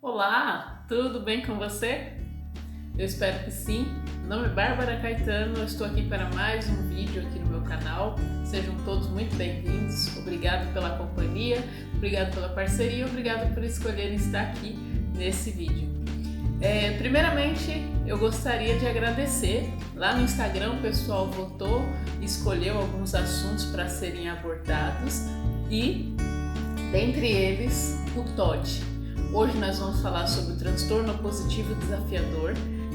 Olá, tudo bem com você? Eu espero que sim. Meu nome é Bárbara Caetano, eu estou aqui para mais um vídeo aqui no meu canal. Sejam todos muito bem-vindos. Obrigado pela companhia, obrigado pela parceria, obrigado por escolherem estar aqui nesse vídeo. Primeiramente, eu gostaria de agradecer. Lá no Instagram o pessoal votou, escolheu alguns assuntos para serem abordados e, dentre eles, o TOD. Hoje nós vamos falar sobre o transtorno opositivo desafiador,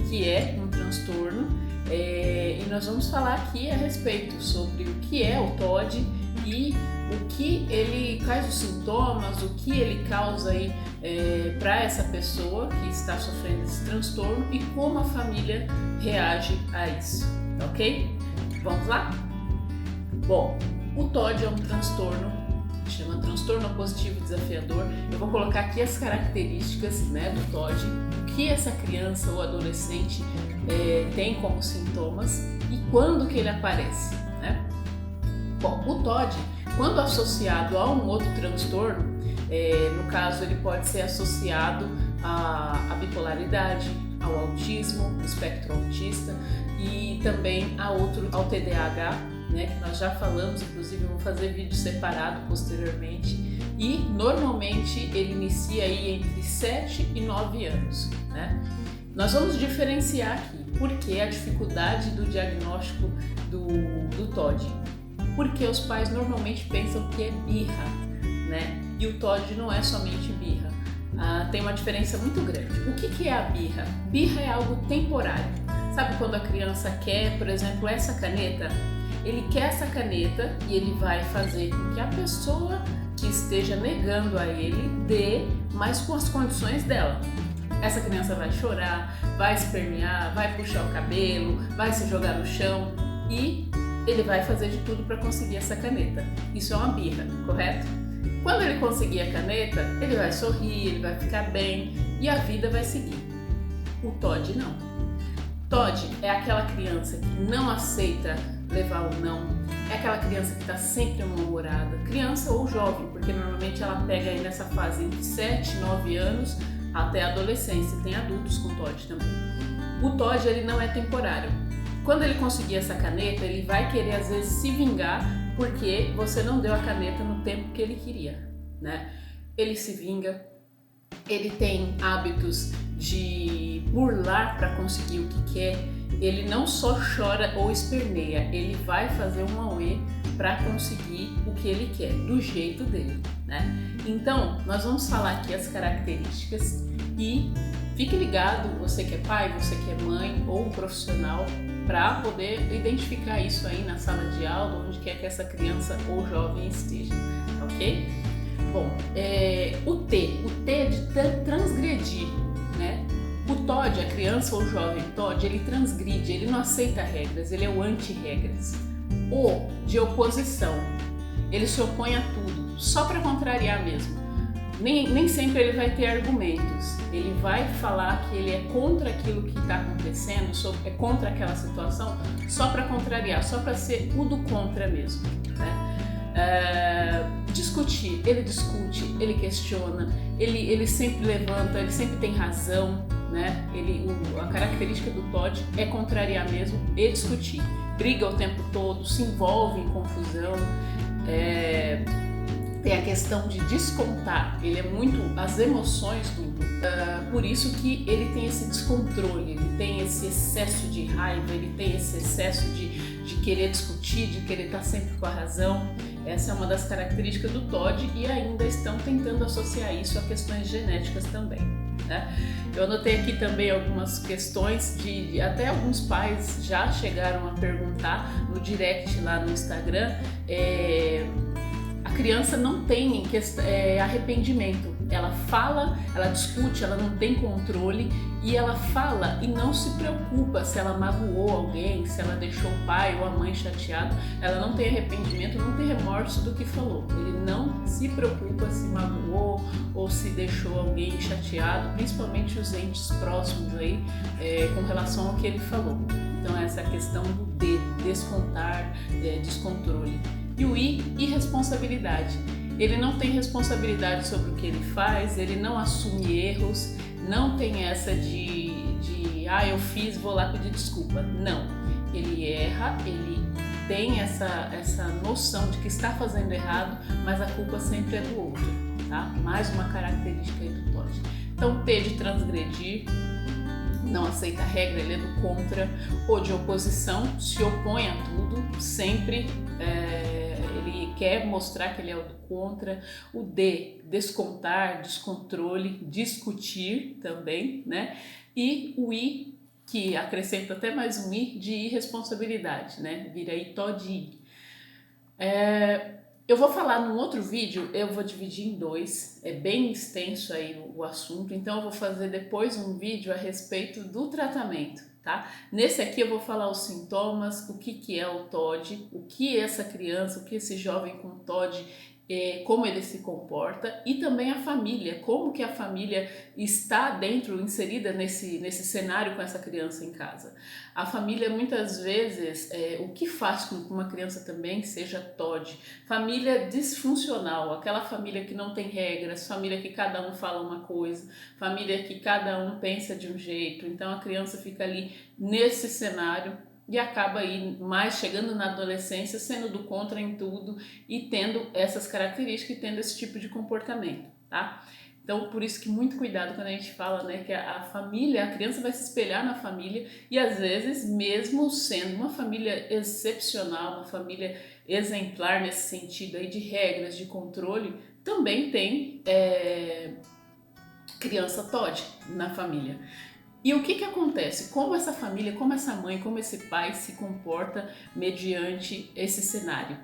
que é um transtorno, e nós vamos falar aqui a respeito sobre o que é o TOD e quais os sintomas, o que ele causa aí para essa pessoa que está sofrendo esse transtorno e como a família reage a isso, ok? Vamos lá? Bom, o TOD é um transtorno, chama transtorno opositivo desafiador. Eu vou colocar aqui as características, do TOD, o que essa criança ou adolescente tem como sintomas e quando que ele aparece, né? Bom, o TOD, quando associado a um outro transtorno, no caso ele pode ser associado à bipolaridade, ao autismo, ao espectro autista e também ao TDAH, que nós já falamos, inclusive eu vou fazer vídeo separado posteriormente, e normalmente ele inicia aí entre 7 e 9 anos, né? Nós vamos diferenciar aqui porque a dificuldade do diagnóstico do TOD, porque os pais normalmente pensam que é birra, né? E o TOD não é somente birra, tem uma diferença muito grande. O que é a birra? Birra é algo temporário. Sabe quando a criança quer, por exemplo, essa caneta? Ele quer essa caneta e ele vai fazer com que a pessoa que esteja negando a ele dê, mas com as condições dela. Essa criança vai chorar, vai espernear, vai puxar o cabelo, vai se jogar no chão e ele vai fazer de tudo para conseguir essa caneta. Isso é uma birra, correto? Quando ele conseguir a caneta, ele vai sorrir, ele vai ficar bem e a vida vai seguir. O TOD não. TOD é aquela criança que não aceita levar o não, é aquela criança que está sempre mal-humorada, criança ou jovem, porque normalmente ela pega aí nessa fase entre 7 e 9 anos até a adolescência, tem adultos com TOD também. O TOD ele não é temporário. Quando ele conseguir essa caneta, ele vai querer às vezes se vingar porque você não deu a caneta no tempo que ele queria, né? Ele se vinga, ele tem hábitos de burlar para conseguir o que quer. Ele não só chora ou esperneia, ele vai fazer um auê para conseguir o que ele quer, do jeito dele, né? Então, nós vamos falar aqui as características e fique ligado, você que é pai, você que é mãe ou um profissional, para poder identificar isso aí na sala de aula, onde quer que essa criança ou jovem esteja, ok? Bom, o T é de transgredir, né? O TOD, a criança ou jovem TOD, ele transgride, ele não aceita regras, ele é o anti-regras. O de oposição, ele se opõe a tudo, só para contrariar mesmo. Nem sempre ele vai ter argumentos, ele vai falar que ele é contra aquilo que está acontecendo, é contra aquela situação, só para contrariar, só para ser o do contra mesmo, né? Discutir, ele discute, ele questiona, ele sempre levanta, ele sempre tem razão, né? A característica do TOD é contrariar mesmo e discutir, briga o tempo todo, se envolve em confusão, tem a questão de descontar, ele é muito as emoções por isso que ele tem esse descontrole, ele tem esse excesso de raiva, ele tem esse excesso de querer discutir, de querer estar sempre com a razão. Essa é uma das características do TOD e ainda estão tentando associar isso a questões genéticas também, né? Eu anotei aqui também algumas questões até alguns pais já chegaram a perguntar no direct lá no Instagram. A criança não tem arrependimento, ela fala, ela discute, ela não tem controle e ela fala e não se preocupa se ela magoou alguém, se ela deixou o pai ou a mãe chateado, ela não tem arrependimento, não tem remorso do que falou, ele não se preocupa se magoou ou se deixou alguém chateado, principalmente os entes próximos aí, com relação ao que ele falou. Então essa é a questão do D, descontar, descontrole. E o I, irresponsabilidade. ele não tem responsabilidade sobre o que ele faz, ele não assume erros, não tem essa de eu fiz, vou lá pedir desculpa. Não, ele erra, ele tem essa noção de que está fazendo errado, mas a culpa sempre é do outro, tá? Mais uma característica aí do Todd. Então, T de transgredir, não aceita regra, ele é do contra. O de oposição, se opõe a tudo, sempre ele quer mostrar que ele é o do contra. O D, descontar, descontrole, discutir também, né? E o I, que acrescenta até mais um I, de irresponsabilidade, né? Vira aí Todd. Eu vou falar num outro vídeo, eu vou dividir em dois, é bem extenso aí o assunto, então eu vou fazer depois um vídeo a respeito do tratamento, tá? Nesse aqui eu vou falar os sintomas, o que é o TOD, o que essa criança, o que esse jovem com TOD, como ele se comporta, e também a família, como que a família está dentro, inserida nesse cenário com essa criança em casa. A família muitas vezes, o que faz com que uma criança também seja TOD? Família disfuncional, aquela família que não tem regras, família que cada um fala uma coisa, família que cada um pensa de um jeito, então a criança fica ali nesse cenário e acaba aí mais chegando na adolescência sendo do contra em tudo e tendo essas características e tendo esse tipo de comportamento, tá? Então, por isso que muito cuidado quando a gente fala, né, que a família, a criança vai se espelhar na família e às vezes, mesmo sendo uma família excepcional, uma família exemplar nesse sentido aí de regras, de controle, também tem criança TOD na família. E o que acontece? Como essa família, como essa mãe, como esse pai se comporta mediante esse cenário?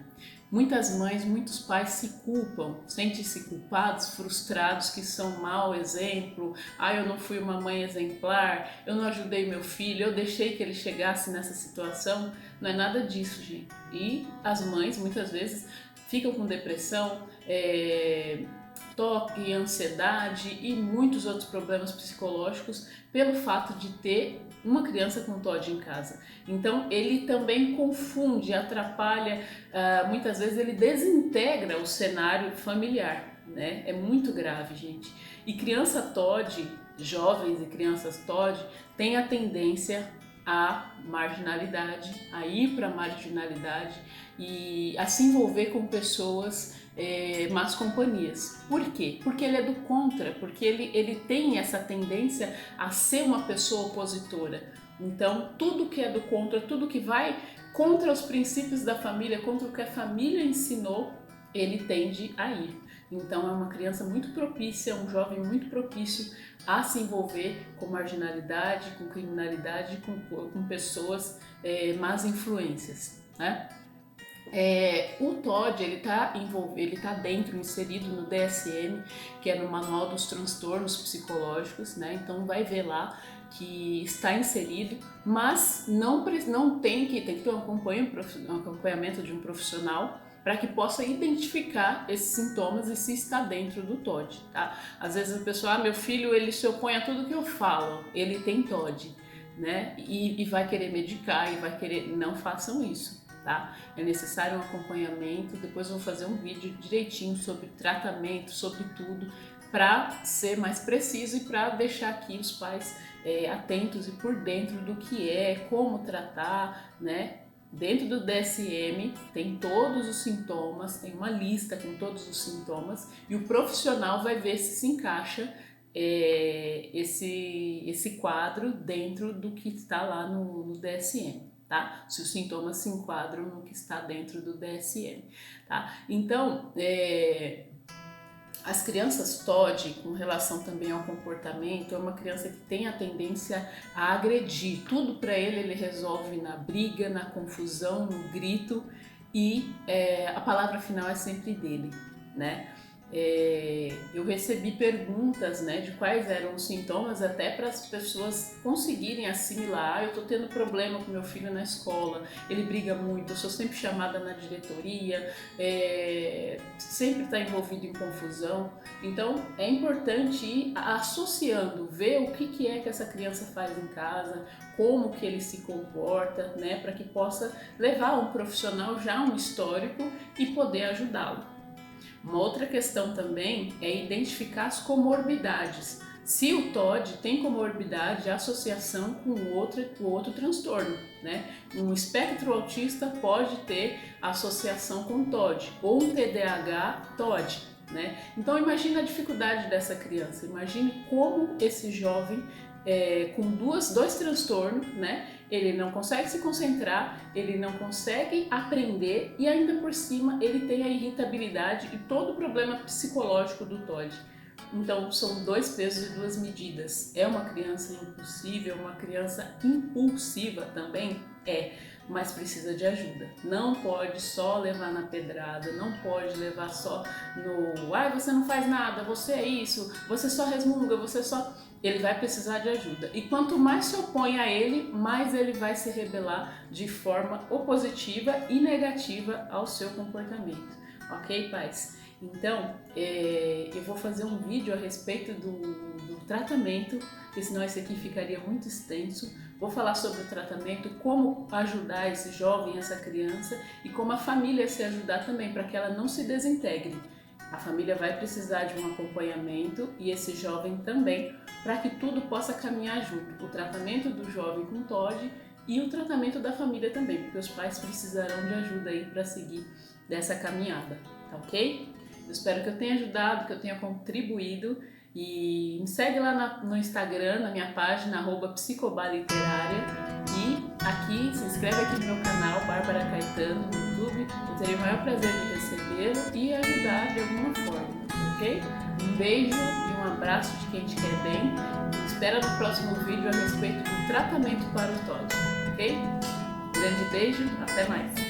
Muitas mães, muitos pais se culpam, sentem-se culpados, frustrados, que são mau exemplo. Eu não fui uma mãe exemplar, eu não ajudei meu filho, eu deixei que ele chegasse nessa situação. Não é nada disso, gente. E as mães, muitas vezes, ficam com depressão, toque, ansiedade e muitos outros problemas psicológicos pelo fato de ter uma criança com TOD em casa. Então ele também confunde, atrapalha, muitas vezes ele desintegra o cenário familiar, né? É muito grave, gente. E criança TOD, jovens e crianças TOD, têm a tendência à marginalidade, a ir para a marginalidade e a se envolver com pessoas más companhias. Por quê? Porque ele é do contra, porque ele tem essa tendência a ser uma pessoa opositora. Então, tudo que é do contra, tudo que vai contra os princípios da família, contra o que a família ensinou, ele tende a ir. Então, é uma criança muito propícia, um jovem muito propício a se envolver com marginalidade, com criminalidade, com pessoas más influências, né? O TOD ele tá dentro, inserido no DSM, que é no Manual dos Transtornos Psicológicos, né? Então vai ver lá que está inserido, mas tem que ter um acompanhamento de um profissional para que possa identificar esses sintomas e se está dentro do TOD, tá? Às vezes a pessoa, meu filho ele se opõe a tudo que eu falo, ele tem TOD, né? E vai querer medicar e vai querer, não façam isso. Tá? É necessário um acompanhamento, depois eu vou fazer um vídeo direitinho sobre tratamento, sobre tudo, para ser mais preciso e para deixar aqui os pais atentos e por dentro do que como tratar, né? Dentro do DSM tem todos os sintomas, tem uma lista com todos os sintomas e o profissional vai ver se se encaixa esse quadro dentro do que está lá no DSM. Tá? Se os sintomas se enquadram no que está dentro do DSM, tá? Então, as crianças TOD, com relação também ao comportamento, é uma criança que tem a tendência a agredir. Tudo para ele resolve na briga, na confusão, no grito e a palavra final é sempre dele, né? Eu recebi perguntas, né, de quais eram os sintomas até para as pessoas conseguirem assimilar. Eu estou tendo problema com meu filho na escola, ele briga muito, eu sou sempre chamada na diretoria, sempre está envolvido em confusão. Então é importante ir associando, ver o que é que essa criança faz em casa, como que ele se comporta, né, para que possa levar um profissional já um histórico e poder ajudá-lo. Uma outra questão também é identificar as comorbidades. Se o TOD tem comorbidade, a associação com o outro transtorno, né? Um espectro autista pode ter associação com TOD, ou um TDAH TOD, né? Então imagine a dificuldade dessa criança, imagine como esse jovem com dois transtornos, né? Ele não consegue se concentrar, ele não consegue aprender e ainda por cima ele tem a irritabilidade e todo o problema psicológico do TOD. Então são 2 pesos e 2 medidas. É uma criança impulsiva, uma criança impulsiva também? Mas precisa de ajuda. Não pode só levar na pedrada, não pode levar só no você não faz nada, você é isso, você só resmunga, você só... Ele vai precisar de ajuda. E quanto mais se opõe a ele, mais ele vai se rebelar de forma opositiva e negativa ao seu comportamento. Ok, pais? Então, eu vou fazer um vídeo a respeito do tratamento, porque senão esse aqui ficaria muito extenso. Vou falar sobre o tratamento, como ajudar esse jovem, essa criança e como a família se ajudar também, para que ela não se desintegre. A família vai precisar de um acompanhamento e esse jovem também, para que tudo possa caminhar junto. O tratamento do jovem com TOD e o tratamento da família também, porque os pais precisarão de ajuda aí para seguir dessa caminhada, tá ok? Eu espero que eu tenha ajudado, que eu tenha contribuído e me segue lá no Instagram, na minha página @psicobaliterária e aqui, se inscreve aqui no meu canal, Bárbara Caetano, no YouTube. Eu terei o maior prazer de recebê-lo e ajudar de alguma forma, ok? Um beijo e um abraço de quem te quer bem. Espera no próximo vídeo a respeito do tratamento para o TOD, ok? Grande beijo, até mais!